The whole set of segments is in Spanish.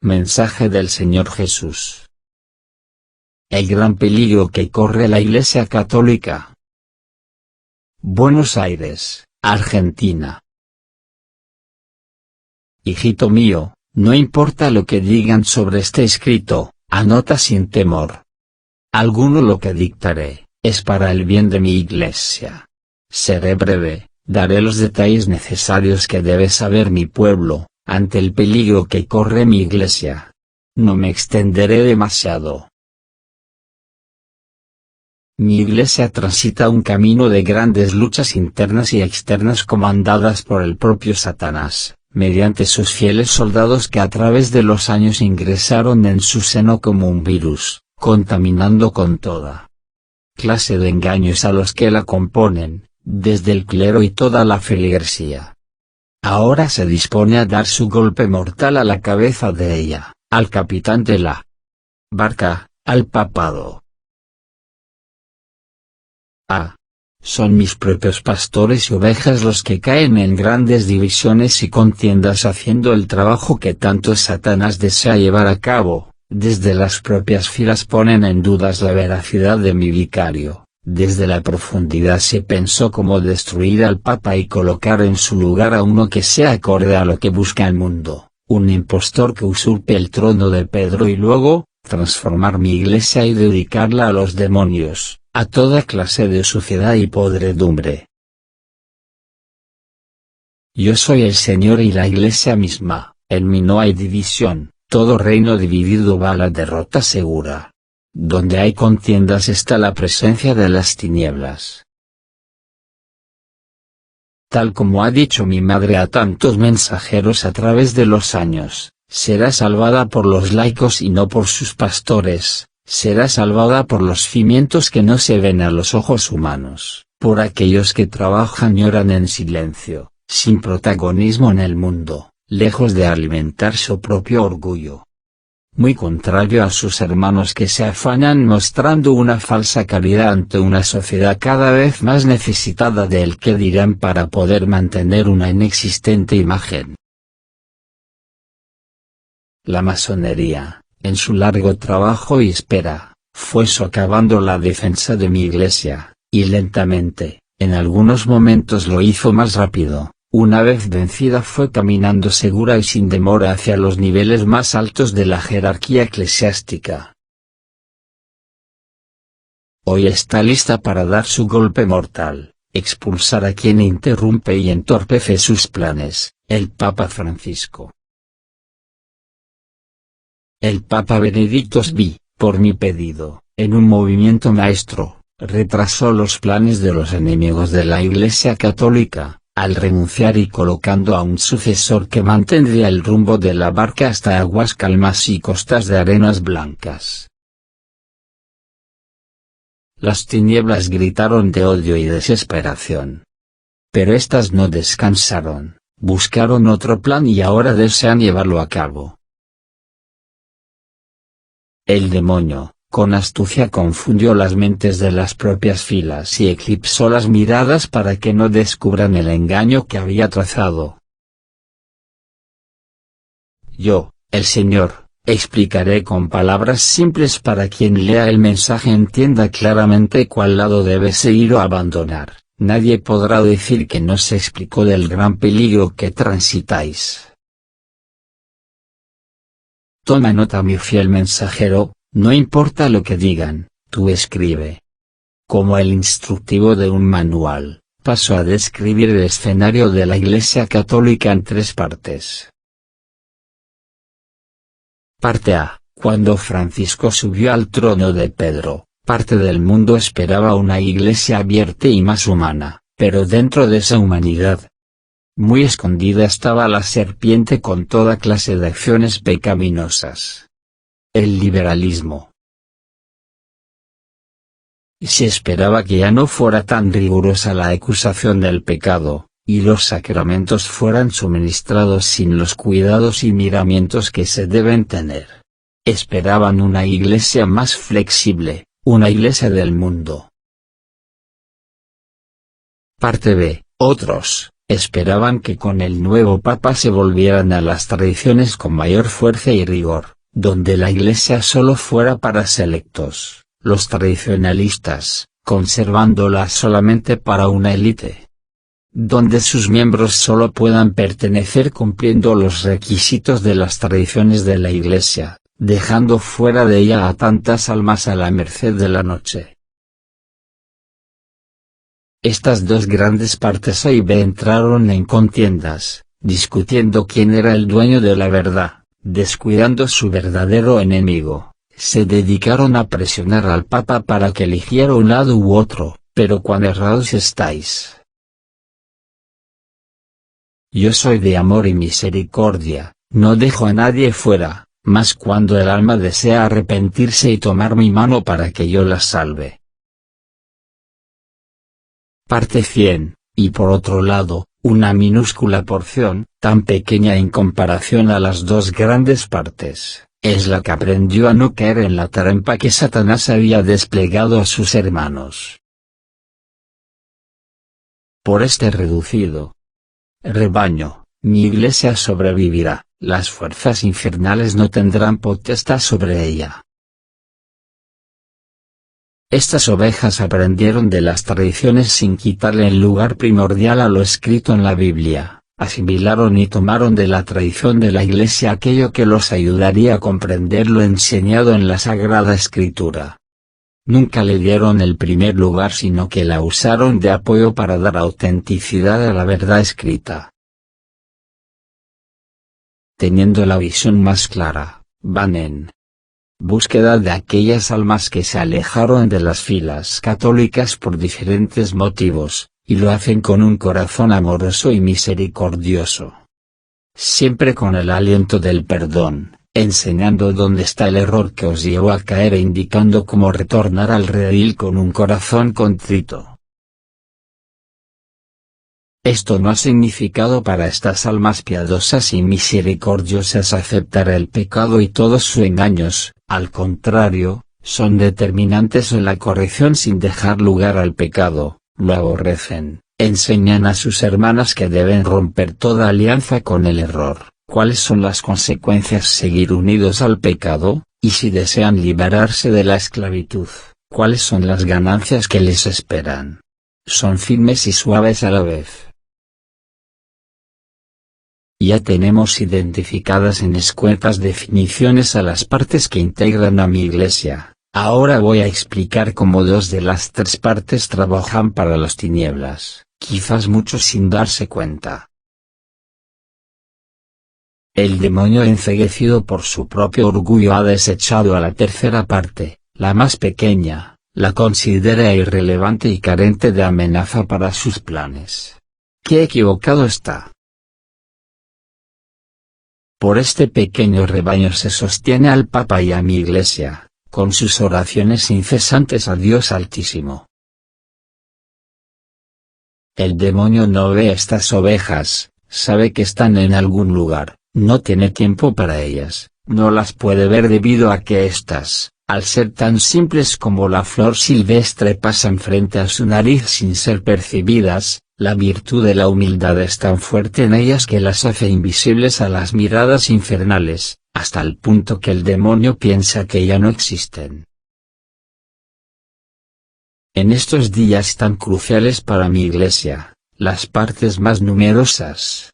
Mensaje del Señor Jesús. El gran peligro que corre la Iglesia Católica. Buenos Aires, Argentina. Hijito mío, no importa lo que digan sobre este escrito, anota sin temor. Alguno lo que dictaré, es para el bien de mi Iglesia. Seré breve, daré los detalles necesarios que debe saber mi pueblo, ante el peligro que corre mi Iglesia. No me extenderé demasiado. Mi Iglesia transita un camino de grandes luchas internas y externas comandadas por el propio Satanás, mediante sus fieles soldados que a través de los años ingresaron en su seno como un virus, contaminando con toda clase de engaños a los que la componen, desde el clero y toda la feligresía. Ahora se dispone a dar su golpe mortal a la cabeza de ella, al capitán de la barca, al papado. Son mis propios pastores y ovejas los que caen en grandes divisiones y contiendas haciendo el trabajo que tanto Satanás desea llevar a cabo. Desde las propias filas ponen en dudas la veracidad de mi vicario. Desde la profundidad se pensó cómo destruir al Papa y colocar en su lugar a uno que sea acorde a lo que busca el mundo, un impostor que usurpe el trono de Pedro y luego, transformar mi Iglesia y dedicarla a los demonios, a toda clase de suciedad y podredumbre. Yo soy el Señor y la Iglesia misma, en mí no hay división, todo reino dividido va a la derrota segura. Donde hay contiendas está la presencia de las tinieblas. Tal como ha dicho mi madre a tantos mensajeros a través de los años, será salvada por los laicos y no por sus pastores, será salvada por los cimientos que no se ven a los ojos humanos, por aquellos que trabajan y oran en silencio, sin protagonismo en el mundo, lejos de alimentar su propio orgullo. Muy contrario a sus hermanos que se afanan mostrando una falsa caridad ante una sociedad cada vez más necesitada del qué dirán para poder mantener una inexistente imagen. La masonería, en su largo trabajo y espera, fue socavando la defensa de mi Iglesia, y lentamente, en algunos momentos lo hizo más rápido. Una vez vencida fue caminando segura y sin demora hacia los niveles más altos de la jerarquía eclesiástica. Hoy está lista para dar su golpe mortal, expulsar a quien interrumpe y entorpece sus planes, el Papa Francisco. El Papa Benedicto XVI, por mi pedido, en un movimiento maestro, retrasó los planes de los enemigos de la Iglesia Católica, al renunciar y colocando a un sucesor que mantendría el rumbo de la barca hasta aguas calmas y costas de arenas blancas. Las tinieblas gritaron de odio y desesperación. Pero éstas no descansaron, buscaron otro plan y ahora desean llevarlo a cabo. El demonio, con astucia confundió las mentes de las propias filas y eclipsó las miradas para que no descubran el engaño que había trazado. Yo, el Señor, explicaré con palabras simples para quien lea el mensaje entienda claramente cuál lado debe seguir o abandonar. Nadie podrá decir que no se explicó del gran peligro que transitáis. Toma nota, mi fiel mensajero. No importa lo que digan, tú escribe. Como el instructivo de un manual, paso a describir el escenario de la Iglesia Católica en 3 partes. Parte A. Cuando Francisco subió al trono de Pedro, parte del mundo esperaba una Iglesia abierta y más humana, pero dentro de esa humanidad, muy escondida estaba la serpiente con toda clase de acciones pecaminosas. El liberalismo. Se esperaba que ya no fuera tan rigurosa la acusación del pecado, y los sacramentos fueran suministrados sin los cuidados y miramientos que se deben tener. Esperaban una Iglesia más flexible, una Iglesia del mundo. Parte B. Otros, Esperaban que con el nuevo Papa se volvieran a las tradiciones con mayor fuerza y rigor, donde la Iglesia solo fuera para selectos, los tradicionalistas, conservándola solamente para una élite. Donde sus miembros solo puedan pertenecer cumpliendo los requisitos de las tradiciones de la Iglesia, dejando fuera de ella a tantas almas a la merced de la noche. Estas dos grandes partes A y B entraron en contiendas, discutiendo quién era el dueño de la verdad, descuidando su verdadero enemigo. Se dedicaron a presionar al Papa para que eligiera un lado u otro, pero cuán errados estáis. Yo soy de amor y misericordia, no dejo a nadie fuera, mas cuando el alma desea arrepentirse y tomar mi mano para que yo la salve. Parte 100, y por otro lado, una minúscula porción, tan pequeña en comparación a las dos grandes partes, es la que aprendió a no caer en la trampa que Satanás había desplegado a sus hermanos. Por este reducido rebaño, mi Iglesia sobrevivirá, las fuerzas infernales no tendrán potestad sobre ella. Estas ovejas aprendieron de las tradiciones sin quitarle el lugar primordial a lo escrito en la Biblia, asimilaron y tomaron de la tradición de la Iglesia aquello que los ayudaría a comprender lo enseñado en la Sagrada Escritura. Nunca le dieron el primer lugar sino que la usaron de apoyo para dar autenticidad a la verdad escrita. Teniendo la visión más clara, van en búsqueda de aquellas almas que se alejaron de las filas católicas por diferentes motivos, y lo hacen con un corazón amoroso y misericordioso. Siempre con el aliento del perdón, enseñando dónde está el error que os llevó a caer e indicando cómo retornar al redil con un corazón contrito. Esto no ha significado para estas almas piadosas y misericordiosas aceptar el pecado y todos sus engaños, al contrario, son determinantes en la corrección sin dejar lugar al pecado, lo aborrecen, enseñan a sus hermanas que deben romper toda alianza con el error, cuáles son las consecuencias seguir unidos al pecado, y si desean liberarse de la esclavitud, cuáles son las ganancias que les esperan. Son firmes y suaves a la vez. Ya tenemos identificadas en escuetas definiciones a las partes que integran a mi Iglesia, ahora voy a explicar cómo dos de las tres partes trabajan para las tinieblas, quizás muchos sin darse cuenta. El demonio enceguecido por su propio orgullo ha desechado a la tercera parte, la más pequeña, la considera irrelevante y carente de amenaza para sus planes. ¡Qué equivocado está! Por este pequeño rebaño se sostiene al Papa y a mi Iglesia, con sus oraciones incesantes a Dios Altísimo. El demonio no ve estas ovejas, sabe que están en algún lugar, no tiene tiempo para ellas, no las puede ver debido a que éstas, al ser tan simples como la flor silvestre, pasan frente a su nariz sin ser percibidas. La virtud de la humildad es tan fuerte en ellas que las hace invisibles a las miradas infernales, hasta el punto que el demonio piensa que ya no existen. En estos días tan cruciales para mi Iglesia, las partes más numerosas,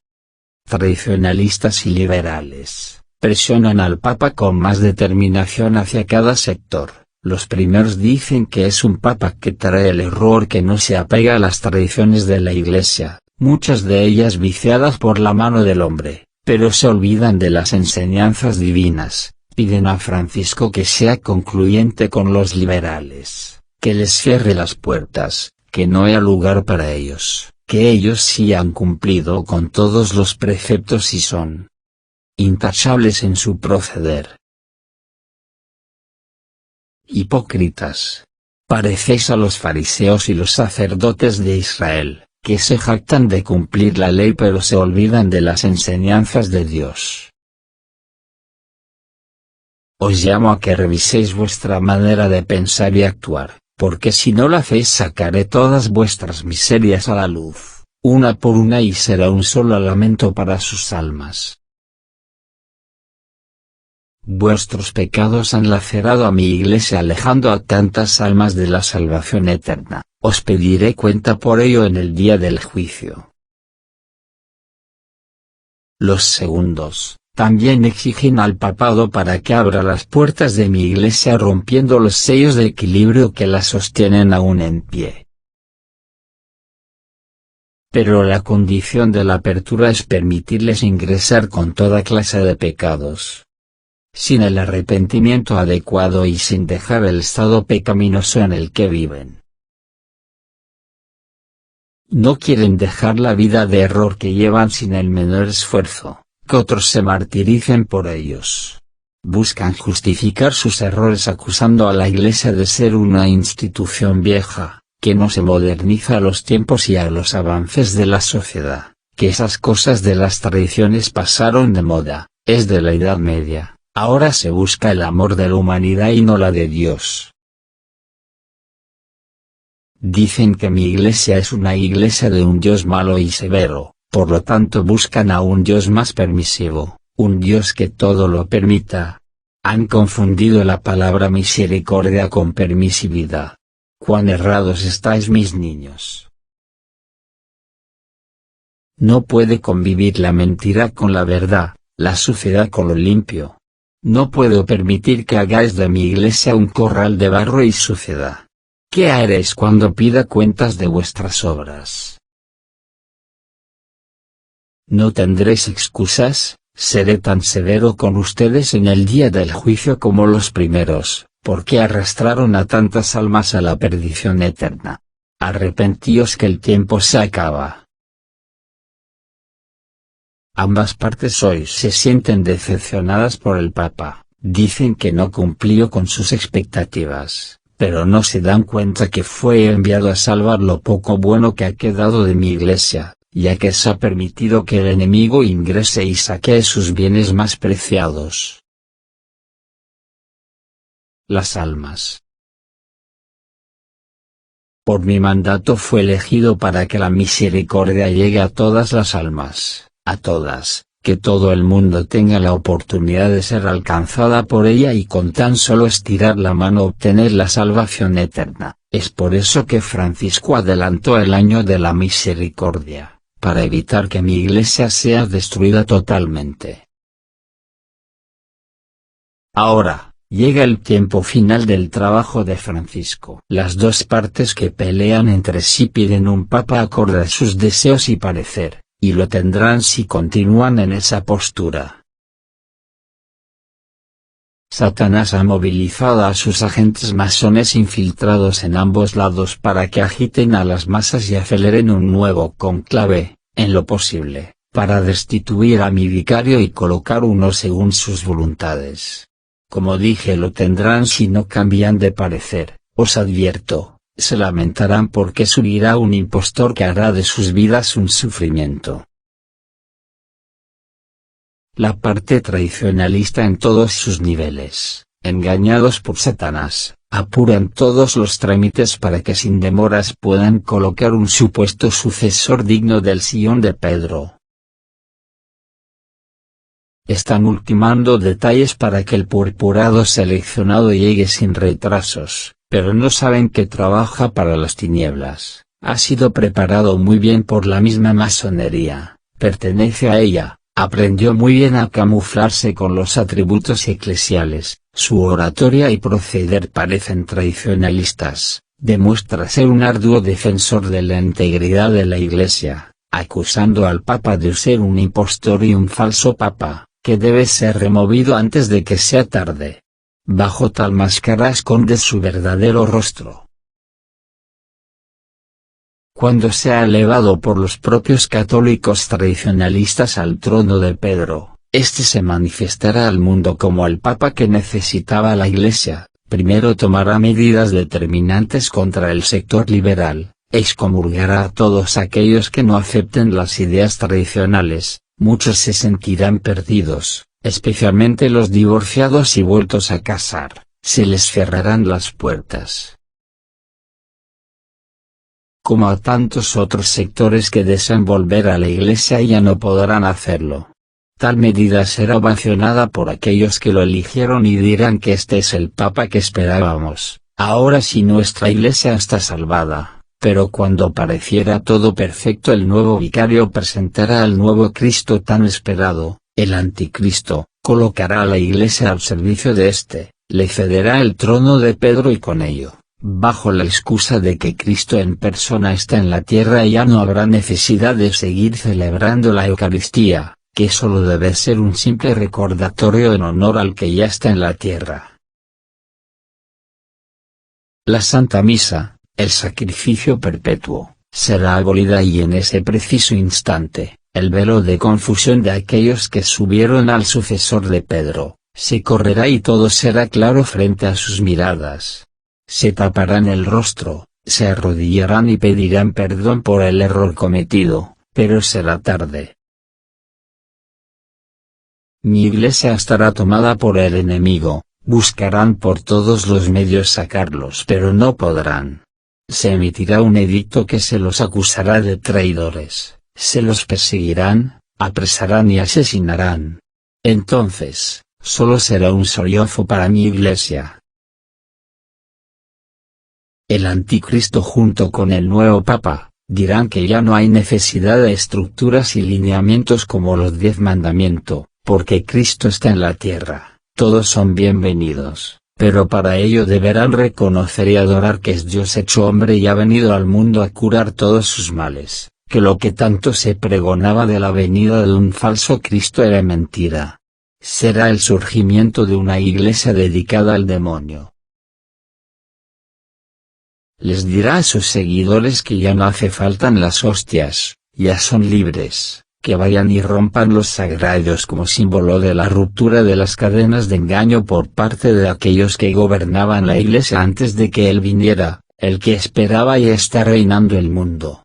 tradicionalistas y liberales, presionan al Papa con más determinación hacia cada sector. Los primeros dicen que es un Papa que trae el error, que no se apega a las tradiciones de la Iglesia, muchas de ellas viciadas por la mano del hombre, pero se olvidan de las enseñanzas divinas. Piden a Francisco que sea concluyente con los liberales, que les cierre las puertas, que no haya lugar para ellos, que ellos sí han cumplido con todos los preceptos y son intachables en su proceder. Hipócritas. Parecéis a los fariseos y los sacerdotes de Israel, que se jactan de cumplir la ley pero se olvidan de las enseñanzas de Dios. Os llamo a que reviséis vuestra manera de pensar y actuar, porque si no lo hacéis sacaré todas vuestras miserias a la luz, una por una y será un solo lamento para sus almas. Vuestros pecados han lacerado a mi iglesia alejando a tantas almas de la salvación eterna, os pediré cuenta por ello en el día del juicio. Los segundos, también exigen al papado para que abra las puertas de mi iglesia rompiendo los sellos de equilibrio que la sostienen aún en pie. Pero la condición de la apertura es permitirles ingresar con toda clase de pecados. Sin el arrepentimiento adecuado y sin dejar el estado pecaminoso en el que viven. No quieren dejar la vida de error que llevan sin el menor esfuerzo, que otros se martiricen por ellos. Buscan justificar sus errores acusando a la Iglesia de ser una institución vieja, que no se moderniza a los tiempos y a los avances de la sociedad, que esas cosas de las tradiciones pasaron de moda, es de la Edad Media. Ahora se busca el amor de la humanidad y no la de Dios. Dicen que mi iglesia es una iglesia de un Dios malo y severo, por lo tanto buscan a un Dios más permisivo, un Dios que todo lo permita. Han confundido la palabra misericordia con permisividad. ¡Cuán errados estáis, mis niños! No puede convivir la mentira con la verdad, la suciedad con lo limpio. No puedo permitir que hagáis de mi iglesia un corral de barro y suciedad. ¿Qué haréis cuando pida cuentas de vuestras obras? No tendréis excusas, seré tan severo con ustedes en el día del juicio como los primeros, porque arrastraron a tantas almas a la perdición eterna. Arrepentíos que el tiempo se acaba. Ambas partes hoy se sienten decepcionadas por el Papa, dicen que no cumplió con sus expectativas, pero no se dan cuenta que fue enviado a salvar lo poco bueno que ha quedado de mi iglesia, ya que se ha permitido que el enemigo ingrese y saquee sus bienes más preciados. Las almas. Por mi mandato fue elegido para que la misericordia llegue a todas las almas. A todas, que todo el mundo tenga la oportunidad de ser alcanzada por ella y con tan solo estirar la mano obtener la salvación eterna. Es por eso que Francisco adelantó el año de la misericordia, para evitar que mi iglesia sea destruida totalmente. Ahora, llega el tiempo final del trabajo de Francisco. Las dos partes que pelean entre sí piden un papa acorde a sus deseos y parecer. Y lo tendrán si continúan en esa postura. Satanás ha movilizado a sus agentes masones infiltrados en ambos lados para que agiten a las masas y aceleren un nuevo cónclave, en lo posible, para destituir a mi vicario y colocar uno según sus voluntades. Como dije, lo tendrán si no cambian de parecer, os advierto. Se lamentarán porque subirá un impostor que hará de sus vidas un sufrimiento. La parte tradicionalista en todos sus niveles, engañados por Satanás, apuran todos los trámites para que sin demoras puedan colocar un supuesto sucesor digno del sillón de Pedro. Están ultimando detalles para que el purpurado seleccionado llegue sin retrasos. Pero no saben que trabaja para las tinieblas, ha sido preparado muy bien por la misma masonería, pertenece a ella, aprendió muy bien a camuflarse con los atributos eclesiales, su oratoria y proceder parecen tradicionalistas, demuestra ser un arduo defensor de la integridad de la Iglesia, acusando al Papa de ser un impostor y un falso Papa, que debe ser removido antes de que sea tarde. Bajo tal máscara esconde su verdadero rostro. Cuando sea elevado por los propios católicos tradicionalistas al trono de Pedro, este se manifestará al mundo como el Papa que necesitaba la Iglesia. Primero tomará medidas determinantes contra el sector liberal, excomulgará a todos aquellos que no acepten las ideas tradicionales, muchos se sentirán perdidos. Especialmente los divorciados y vueltos a casar, se les cerrarán las puertas. como a tantos otros sectores que desean volver a la Iglesia y ya no podrán hacerlo. Tal medida será ovacionada por aquellos que lo eligieron y dirán que este es el Papa que esperábamos. Ahora sí nuestra Iglesia está salvada, pero cuando pareciera todo perfecto el nuevo vicario presentará al nuevo Cristo tan esperado, el Anticristo, colocará a la Iglesia al servicio de éste, le cederá el trono de Pedro y con ello, bajo la excusa de que Cristo en persona está en la tierra ya no habrá necesidad de seguir celebrando la Eucaristía, que solo debe ser un simple recordatorio en honor al que ya está en la tierra. La Santa Misa, el sacrificio perpetuo, será abolida y en ese preciso instante, el velo de confusión de aquellos que subieron al sucesor de Pedro, se correrá y todo será claro frente a sus miradas. Se taparán el rostro, se arrodillarán y pedirán perdón por el error cometido, pero será tarde. Mi Iglesia estará tomada por el enemigo, buscarán por todos los medios sacarlos pero no podrán. Se emitirá un edicto que se los acusará de traidores, se los perseguirán, apresarán y asesinarán. Entonces, solo será un sollozo para mi Iglesia. El Anticristo junto con el nuevo Papa, dirán que ya no hay necesidad de estructuras y lineamientos como los 10 mandamientos, porque Cristo está en la tierra, todos son bienvenidos, pero para ello deberán reconocer y adorar que es Dios hecho hombre y ha venido al mundo a curar todos sus males, que lo que tanto se pregonaba de la venida de un falso Cristo era mentira. Será el surgimiento de una iglesia dedicada al demonio. Les dirá a sus seguidores que ya no hace falta las hostias, ya son libres, que vayan y rompan los sagrarios como símbolo de la ruptura de las cadenas de engaño por parte de aquellos que gobernaban la Iglesia antes de que Él viniera, el que esperaba y está reinando el mundo.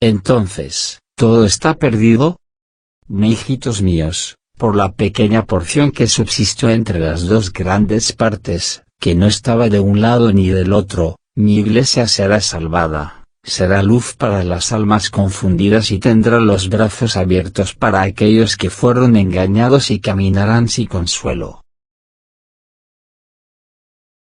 Entonces, ¿todo está perdido? Hijitos míos, por la pequeña porción que subsistió entre las dos grandes partes, que no estaba de un lado ni del otro, mi Iglesia será salvada, será luz para las almas confundidas y tendrá los brazos abiertos para aquellos que fueron engañados y caminarán sin consuelo.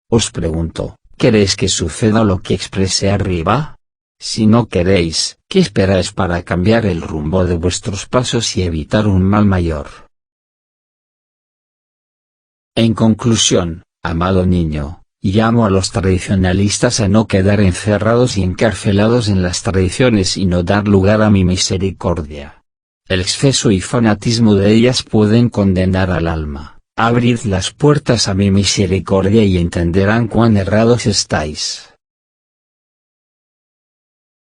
Os pregunto, ¿queréis que suceda lo que expresé arriba? Si no queréis, ¿qué esperáis para cambiar el rumbo de vuestros pasos y evitar un mal mayor? En conclusión, amado niño, llamo a los tradicionalistas a no quedar encerrados y encarcelados en las tradiciones y no dar lugar a mi misericordia. El exceso y fanatismo de ellas pueden condenar al alma. Abrid las puertas a mi misericordia y entenderán cuán errados estáis.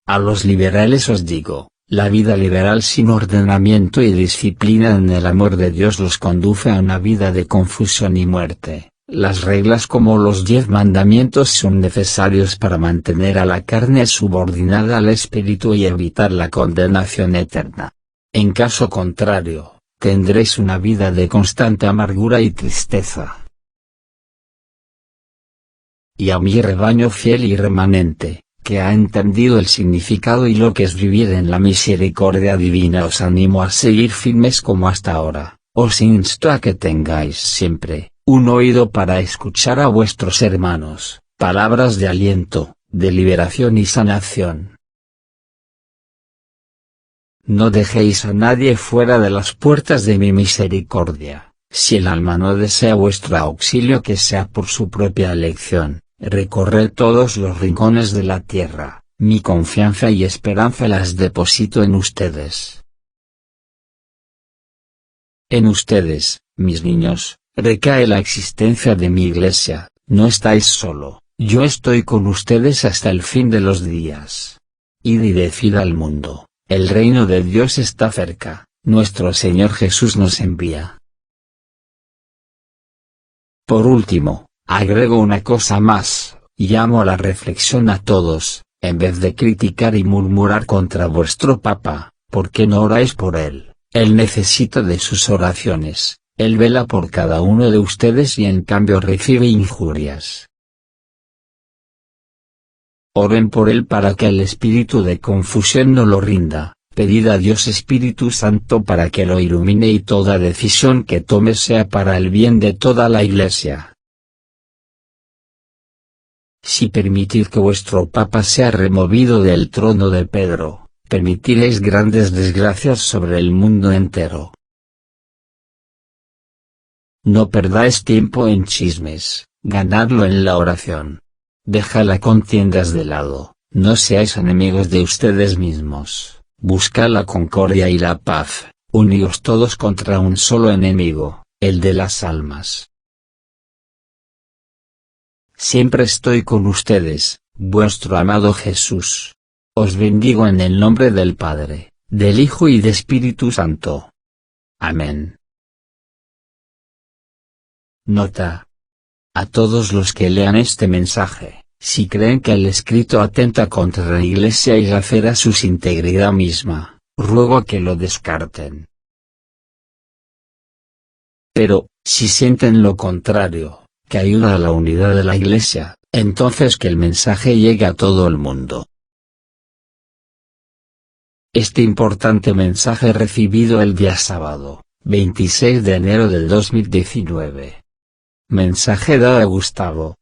A los liberales os digo, la vida liberal sin ordenamiento y disciplina en el amor de Dios los conduce a una vida de confusión y muerte. Las reglas como los 10 mandamientos son necesarios para mantener a la carne subordinada al espíritu y evitar la condenación eterna. En caso contrario, tendréis una vida de constante amargura y tristeza. Y a mi rebaño fiel y remanente, que ha entendido el significado y lo que es vivir en la misericordia divina, os animo a seguir firmes como hasta ahora. Os insto a que tengáis siempre un oído para escuchar a vuestros hermanos, palabras de aliento, de liberación y sanación. No dejéis a nadie fuera de las puertas de mi misericordia. Si el alma no desea vuestro auxilio, que sea por su propia elección. Recorred todos los rincones de la tierra, mi confianza y esperanza las deposito en ustedes. En ustedes, mis niños, recae la existencia de mi Iglesia, no estáis solo, yo estoy con ustedes hasta el fin de los días. Id y decid al mundo, el reino de Dios está cerca, nuestro Señor Jesús nos envía. Por último, agrego una cosa más, llamo a la reflexión a todos, en vez de criticar y murmurar contra vuestro Papa, ¿por qué no oráis por él? Él necesita de sus oraciones, él vela por cada uno de ustedes y en cambio recibe injurias. Oren por él para que el espíritu de confusión no lo rinda. Pedid a Dios Espíritu Santo para que lo ilumine y toda decisión que tome sea para el bien de toda la Iglesia. Si permitid que vuestro Papa sea removido del trono de Pedro, permitiréis grandes desgracias sobre el mundo entero. No perdáis tiempo en chismes, ganadlo en la oración. Dejad las contiendas de lado, no seáis enemigos de ustedes mismos. Buscad la concordia y la paz, uníos todos contra un solo enemigo, el de las almas. Siempre estoy con ustedes, vuestro amado Jesús. Os bendigo en el nombre del Padre, del Hijo y del Espíritu Santo. Amén. Nota. A todos los que lean este mensaje, si creen que el escrito atenta contra la Iglesia y lacera su integridad misma, ruego que lo descarten. Pero, si sienten lo contrario, que ayuda a la unidad de la Iglesia, entonces que el mensaje llegue a todo el mundo. Este importante mensaje recibido el día sábado, 26 de enero del 2019. Mensaje dado a Gustavo.